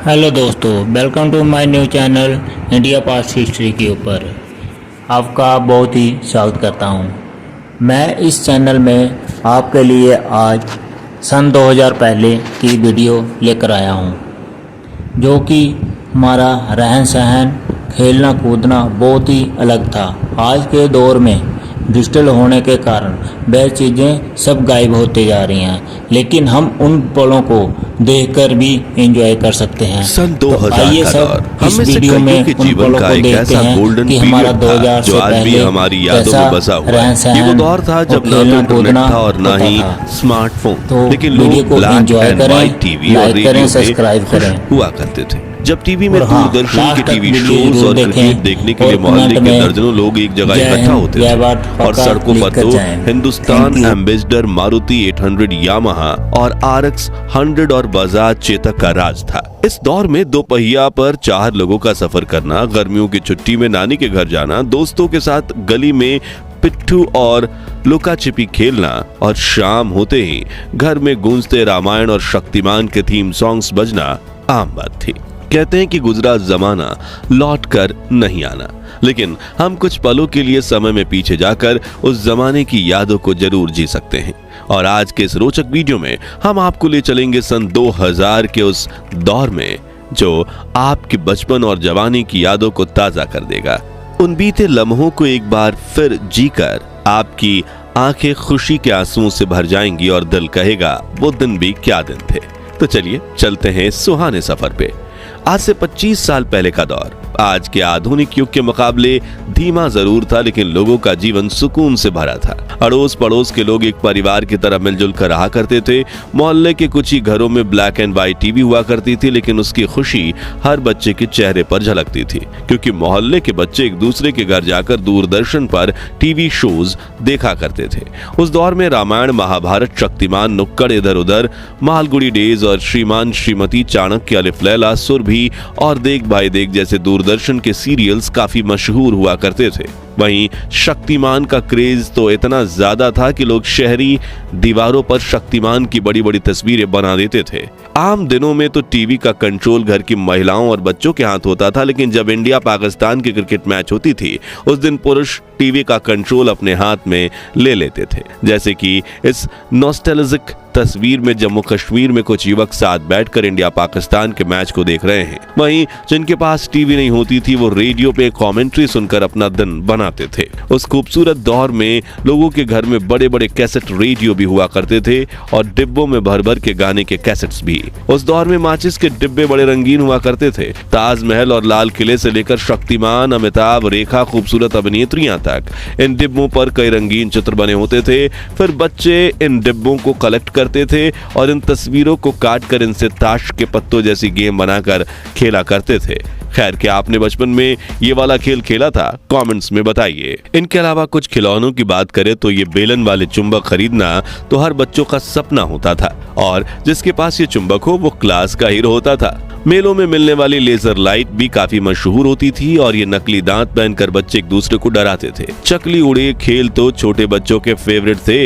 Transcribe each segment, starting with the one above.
Hello दोस्तों, welcome to my new channel India past history के ऊपर आपका बहुत ही स्वागत करता हूं। मैं इस चैनल में आपके लिए आज सन 2000 पहले की वीडियो लेकर आया हूं, जो कि हमारा रहन सहन, खेलना कूदना बहुत ही अलग था। आज के दौर में डिजिटल होने के कारण वह चीज़ें सब गायब होते जा रही हैं, लेकिन हम उन पलों को देखकर भी एंजॉय कर सकते हैं। सन तो 2000 आइए का सब दौर इस हम में से वीडियो में कईयों के उन जीवन पलों का को एक देखते ऐसा हैं गोल्डन कि हमारा पीरियड था 2000 जो से आज भी पहले हमारी यादों कैसा में बसा हुआ रहन है। ये सहन वो दौर था और जब ना तो खेलना इंटरनेट कूदना था और ना होता ही था। स्मार्टफोन, तो लेकिन वीडियो लोग को ब्लैक एंजॉय एंड करें, व्हाइट टीवी और लाइक करें, रेडियो सब्सक्राइब में खुश करें। हुआ करते थे। जब टीवी में और हाँ, दूरदर्शन लास्ट के तक टीवी वीडियो शोज जरूर और देखें क्रिकेट देखने के लिए और मोहल्ले कमेंट के में दर्जनों लोग एक जगह जय इकट्ठा हिंद, होते जय थे भारत और पक्का सड़कों पर लिखकर तो जाएं। Hindustan Thank you। Ambassador Maruti 800 Yamaha और RX 100 और बजाज चेतक का राज था। इस दौर में दो पहिया पर 4 लोगों का सफर करना, गर्मियों की छुट्टी में नानी के घर जाना, दोस्तों के साथ गली में पिट्ठू और लुका छिपी खेलना और शाम होते ही घर में गूंजते रामायण और शक्तिमान के थीम सॉन्ग्स बजना आम बात थी। कहते हैं कि गुजरा जमाना लौट कर नहीं आना, लेकिन हम कुछ पलों के लिए समय में पीछे जाकर उस जमाने की यादों को जरूर जी सकते हैं। और आज के इस रोचक वीडियो में हम आपको ले चलेंगे सन 2000 के उस दौर में जो आपके बचपन और जवानी की यादों को ताजा कर देगा। उन बीते लम्हों को एक बार फिर जीकर आपकी आंखें खुशी के आंसुओं से भर जाएंगी और दिल कहेगा वो दिन भी क्या दिन थे। तो चलिए चलते हैं सुहाने सफर पे। आज से 25 साल पहले का दौर आज के आधुनिक युग के मुकाबले धीमा जरूर था, लेकिन लोगों का जीवन सुकून से भरा था। अड़ोस पड़ोस के लोग एक परिवार की तरह मिलजुल कर रहा करते थे। मोहल्ले के कुछ ही घरों में ब्लैक एंड व्हाइट टीवी हुआ करती थी, लेकिन उसकी खुशी हर बच्चे के चेहरे पर झलकती थी, क्योंकि मोहल्ले के बच्चे एक दूसरे के घर जाकर दूरदर्शन पर टीवी शोज देखा करते थे। उस दौर में रामायण, महाभारत, शक्तिमान, नुक्कड़ इधर उधर, मालगुड़ी डेज और श्रीमान श्रीमती, चाणक्य, अलिफ लैला, सुरभि और देख भाई देख जैसे दूरदर्शन के सीरियल्स काफी मशहूर हुआ करते थे। वहीं शक्तिमान का क्रेज तो इतना ज्यादा था कि लोग शहरी दीवारों पर शक्तिमान की बड़ी बड़ी तस्वीरें बना देते थे। आम दिनों में तो टीवी का कंट्रोल घर की महिलाओं और बच्चों के हाथ होता था, लेकिन जब इंडिया पाकिस्तान की क्रिकेट मैच होती थी उस दिन पुरुष टीवी का कंट्रोल अपने हाथ में ले लेते थे। जैसे कि इस नॉस्टैल्जिक तस्वीर में जम्मू कश्मीर में कुछ युवक साथ बैठकर इंडिया पाकिस्तान के मैच को देख रहे हैं। वहीं जिनके पास टीवी नहीं होती थी वो रेडियो पे कमेंट्री सुनकर अपना दिन बनाते थे। उस खूबसूरत दौर में लोगों के घर में बड़े बड़े कैसेट रेडियो भी हुआ करते थे और डिब्बों में भर भर के गाने के कैसेट्स भी। उस दौर में माचिस के डिब्बे बड़े रंगीन हुआ करते थे। ताजमहल और लाल किले से लेकर शक्तिमान, अमिताभ, रेखा, खूबसूरत अभिनेत्रियां तक इन डिब्बों पर कई रंगीन चित्र बने होते थे। फिर बच्चे इन डिब्बों को कलेक्ट करते थे और इन तस्वीरों को काट कर इनसे ताश के पत्तों जैसी गेम बनाकर खेला करते थे। खैर, क्या आपने बचपन में ये वाला खेल खेला था? कमेंट्स में बताइए। इनके अलावा कुछ खिलौनों की बात करें तो ये बेलन वाले चुंबक खरीदना तो हर बच्चों का सपना होता था और जिसके पास ये चुंबक हो वो क्लास का हीरो होता था। मेलों में मिलने वाली लेजर लाइट भी काफी मशहूर होती थी और ये नकली दांत पहनकर बच्चे एक दूसरे को डराते थे। चकली उड़े खेल तो छोटे बच्चों के फेवरेट थे।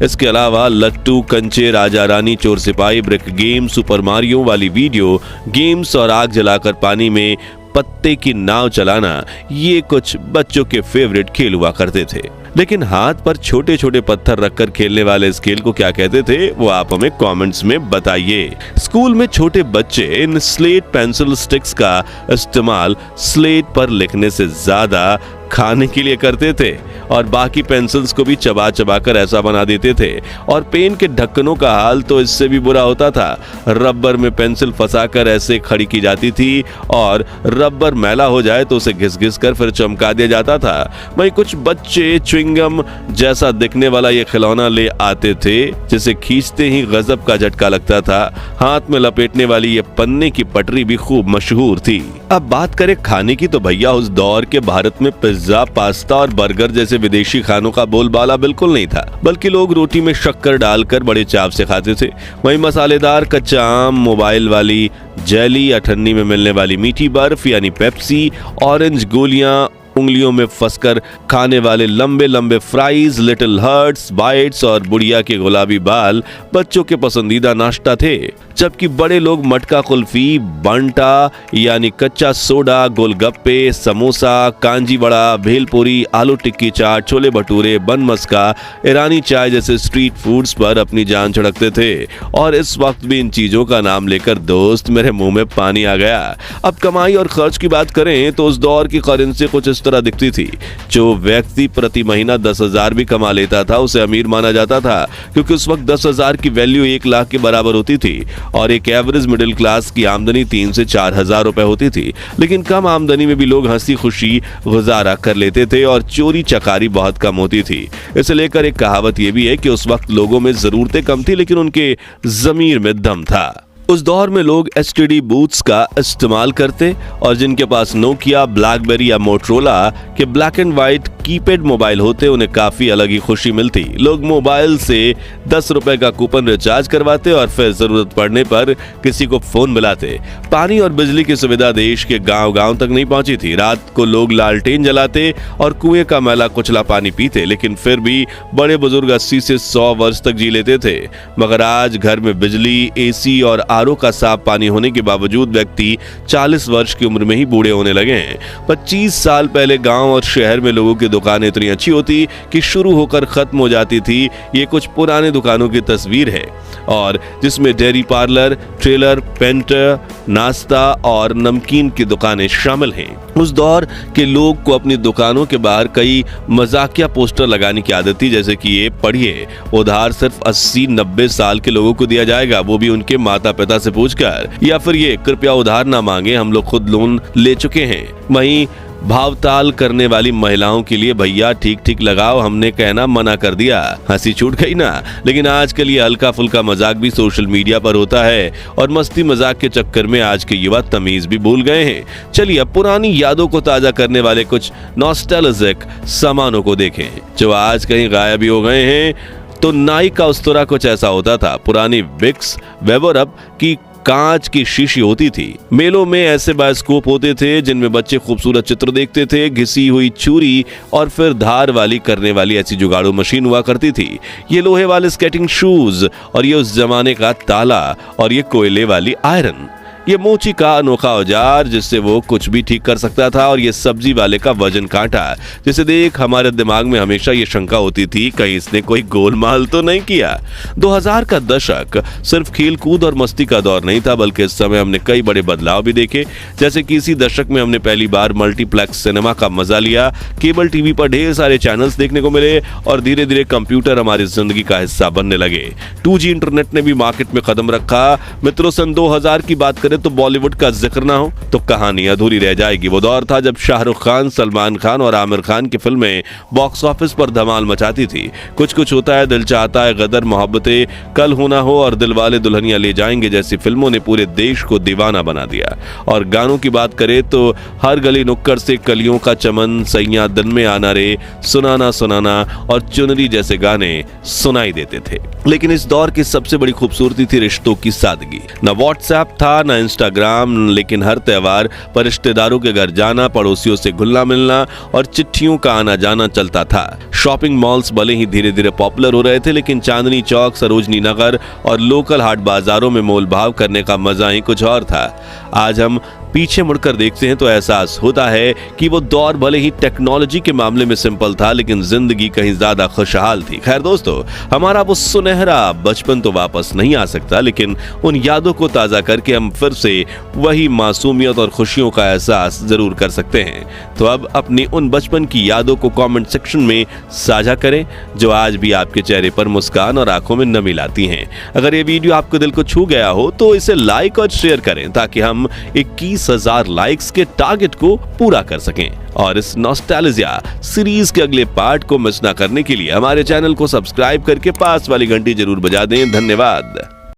इसके अलावा लट्टू, कंचे, राजा रानी, चोर सिपाही, ब्रिक गेम, सुपर मारियो वाली वीडियो गेम्स और आग जलाकर पानी में पत्ते की नाव चलाना, ये कुछ बच्चों के फेवरेट खेल हुआ करते थे। लेकिन हाथ पर छोटे छोटे पत्थर रखकर खेलने वाले इस खेल को क्या कहते थे वो आप हमें कमेंट्स में बताइए। स्कूल में छोटे बच्चे इन स्लेट पेंसिल स्टिक्स का इस्तेमाल स्लेट पर लिखने से ज्यादा खाने के लिए करते थे और बाकी पेंसिल्स को भी चबा चबा कर ऐसा बना देते थे। और पेन के ढक्कनों का हाल तो इससे भी बुरा होता था। रबर में पेंसिल फंसाकर ऐसे खड़ी की जाती थी और रबर मैला हो जाए तो उसे घिस घिस कर फिर चमका दिया जाता था। वहीं कुछ बच्चे च्युइंगम जैसा दिखने वाला ये खिलौना ले आते थे जिसे खींचते ही गजब का झटका लगता था। हाथ में लपेटने वाली ये पन्ने की पटरी भी खूब मशहूर थी। अब बात करें खाने की तो भैया उस दौर के भारत में पिज्जा, पास्ता और बर्गर जैसे विदेशी खानों का बोलबाला बिल्कुल नहीं था, बल्कि लोग रोटी में शक्कर डालकर बड़े चाव से खाते थे। वहीं मसालेदार कच्चा आम, मोबाइल वाली जेली, अठन्नी में मिलने वाली मीठी बर्फ यानी पेप्सी, ऑरेंज गोलियां, उंगलियों में फंसकर खाने वाले लंबे लंबे फ्राइज, लिटिल हर्ट्स, बाइट्स और बुढ़िया के गुलाबी बाल बच्चों के पसंदीदा नाश्ता थे। जबकि बड़े लोग मटका कुल्फी, बंटा यानी कच्चा सोडा, गोलगप्पे, समोसा, कांजी बड़ा, भेलपुरी, आलू टिक्की चाट, छोले भटूरे, बन मस्का, ईरानी चाय जैसे स्ट्रीट फूड्स पर अपनी जान छिड़कते थे। और इस वक्त भी इन चीजों का नाम लेकर दोस्त मेरे मुंह में पानी आ गया। अब कमाई और खर्च की बात करें तो उस दौर की करेंसी कुछ इस तरह दिखती थी। जो व्यक्ति प्रति महीना 10,000 भी कमा लेता था उसे अमीर माना जाता था, क्योंकि उस वक्त 10,000 की वैल्यू 1 लाख के बराबर होती थी और एक एवरेज मिडिल क्लास की आमदनी 3 से 4 हजार रुपए होती थी। लेकिन कम आमदनी में भी लोग हंसी खुशी गुजारा कर लेते थे और चोरी चकारी बहुत कम होती थी। इसे लेकर एक कहावत यह भी है कि उस वक्त लोगों में जरूरतें कम थी लेकिन उनके ज़मीर में दम था। उस दौर में लोग एसटीडी बूथ्स का इस्तेमाल करते और जिनके पास नोकिया, ब्लैकबेरी या मोटरोला के black and white keypad mobile होते उन्हें काफी अलग ही खुशी मिलती। लोग मोबाइल से 10 रुपए का कूपन रिचार्ज करवाते और फिर जरूरत पड़ने पर किसी को फोन मिलाते। पानी और बिजली की सुविधा देश के गांव-गांव तक नहीं पहुंची थी। रात को लोग लालटेन जलाते और कुएं का मैला कुचला पानी पीते, लेकिन फिर भी बड़े बुजुर्ग 80 से 100 वर्ष तक जी लेते थे। मगर आज घर में बिजली, एसी और आरओ का साफ पानी होने के बावजूद व्यक्ति 40 वर्ष की उम्र में ही बूढ़े होने लगे हैं। 25 साल पहले गांव और शहर में लोगों की दुकानें इतनी अच्छी होती कि शुरू होकर खत्म हो जाती थी। ये कुछ पुराने दुकानों की तस्वीर है और जिसमें डेयरी पार्लर, ट्रेलर, पेंटर, नाश्ता और नमकीन की दुकानें शामिल हैं। उस दौर के लोग को अपनी दुकानों के बाहर कई मजाकिया पोस्टर लगाने की आदत थी, जैसे कि ये पढ़िए, उधार सिर्फ 80-90 साल के लोगों को दिया जाएगा, वो भी उनके माता पिता से पूछकर, या फिर ये कृपया उधार ना मांगे, हम लोग खुद लोन ले चुके हैं। वहीं भावताल करने वाली महिलाओं के लिए, भैया ठीक ठीक लगाओ, हमने कहना मना कर दिया, हंसी छूट गई ना। लेकिन आजकल ये हल्का फुल्का मजाक भी सोशल मीडिया पर होता है और मस्ती मजाक के चक्कर में आज के युवा तमीज भी भूल गए हैं। चलिए अब पुरानी यादों को ताजा करने वाले कुछ नॉस्टैल्जिक सामानों को देखें जो आज कहीं गायब भी हो गए हैं। तो नाइक का उस्तरा कुछ ऐसा होता था। पुरानी विक्स वेबरअप की कांच की शीशी होती थी। मेलों में ऐसे बायोस्कोप होते थे जिनमें बच्चे खूबसूरत चित्र देखते थे। घिसी हुई छुरी और फिर धार वाली करने वाली ऐसी जुगाड़ू मशीन हुआ करती थी। ये लोहे वाले स्केटिंग शूज और ये उस जमाने का ताला और ये कोयले वाली आयरन। ये मोची का अनोखा औजार जिससे वो कुछ भी ठीक कर सकता था और ये सब्जी वाले का वजन कांटा जिसे देख हमारे दिमाग में हमेशा ये शंका होती थी कहीं इसने कोई गोलमाल तो नहीं किया। 2000 का दशक सिर्फ खेल कूद और मस्ती का दौर नहीं था, बल्कि इस समय हमने कई बड़े बदलाव भी देखे। जैसे कि इसी दशक में हमने पहली बार मल्टीप्लेक्स सिनेमा का मजा लिया। केबल टीवी पर ढेर सारे चैनल्स देखने को मिले और धीरे धीरे कंप्यूटर हमारी जिंदगी का हिस्सा बनने लगे। 2G इंटरनेट ने भी मार्केट में कदम रखा। मित्रों, सन 2000 की बात करें तो बॉलीवुड का जिक्र ना हो तो कहानी अधूरी रह जाएगी। वो दौर था जब शाहरुख खान, सलमान खान और आमिर खान की फिल्में बॉक्स ऑफिस पर धमाल मचाती थी। कुछ कुछ होता है, दिल चाहता है, गदर, मोहब्बतें, कल हो ना हो और दिलवाले दुल्हनिया ले जाएंगे जैसी फिल्मों ने पूरे देश को दीवाना बना दिया। और गानों की बात करें तो हर गली नुक्कड़ से कलियों का चमन, सैया दिन में आना रे, सुनाना सुनाना और चुनरी जैसे गाने सुनाई देते थे। लेकिन इस दौर की सबसे बड़ी खूबसूरती थी रिश्तों की सादगी। न व्हाट्सएप था, न इंस्टाग्राम, लेकिन हर त्योहार पर रिश्तेदारों के घर जाना, पड़ोसियों से घुलना मिलना और चिट्ठियों का आना जाना चलता था। शॉपिंग मॉल्स भले ही धीरे धीरे पॉपुलर हो रहे थे, लेकिन चांदनी चौक, सरोजनी नगर और लोकल हाट बाजारों में मोल भाव करने का मजा ही कुछ और था। आज हम पीछे मुड़कर देखते हैं तो एहसास होता है कि वो दौर भले ही टेक्नोलॉजी के मामले में सिंपल था, लेकिन जिंदगी कहीं ज्यादा खुशहाल थी। खैर दोस्तों, हमारा वो सुनहरा बचपन तो वापस नहीं आ सकता, लेकिन उन यादों को ताजा करके हम फिर से वही मासूमियत और खुशियों का एहसास जरूर कर सकते हैं। तो अब अपनी उन बचपन की यादों को कमेंट सेक्शन में साझा करें जो आज भी आपके चेहरे पर मुस्कान और आंखों में नमी लाती हैं। अगर ये वीडियो आपको दिल को छू गया हो तो इसे लाइक और शेयर करें ताकि हम 21,000 लाइक्स के टारगेट को पूरा कर सकें। और इस नॉस्टैल्जिया सीरीज के अगले पार्ट को मिस ना करने के लिए हमारे चैनल को सब्सक्राइब करके पास वाली घंटी जरूर बजा दें। धन्यवाद।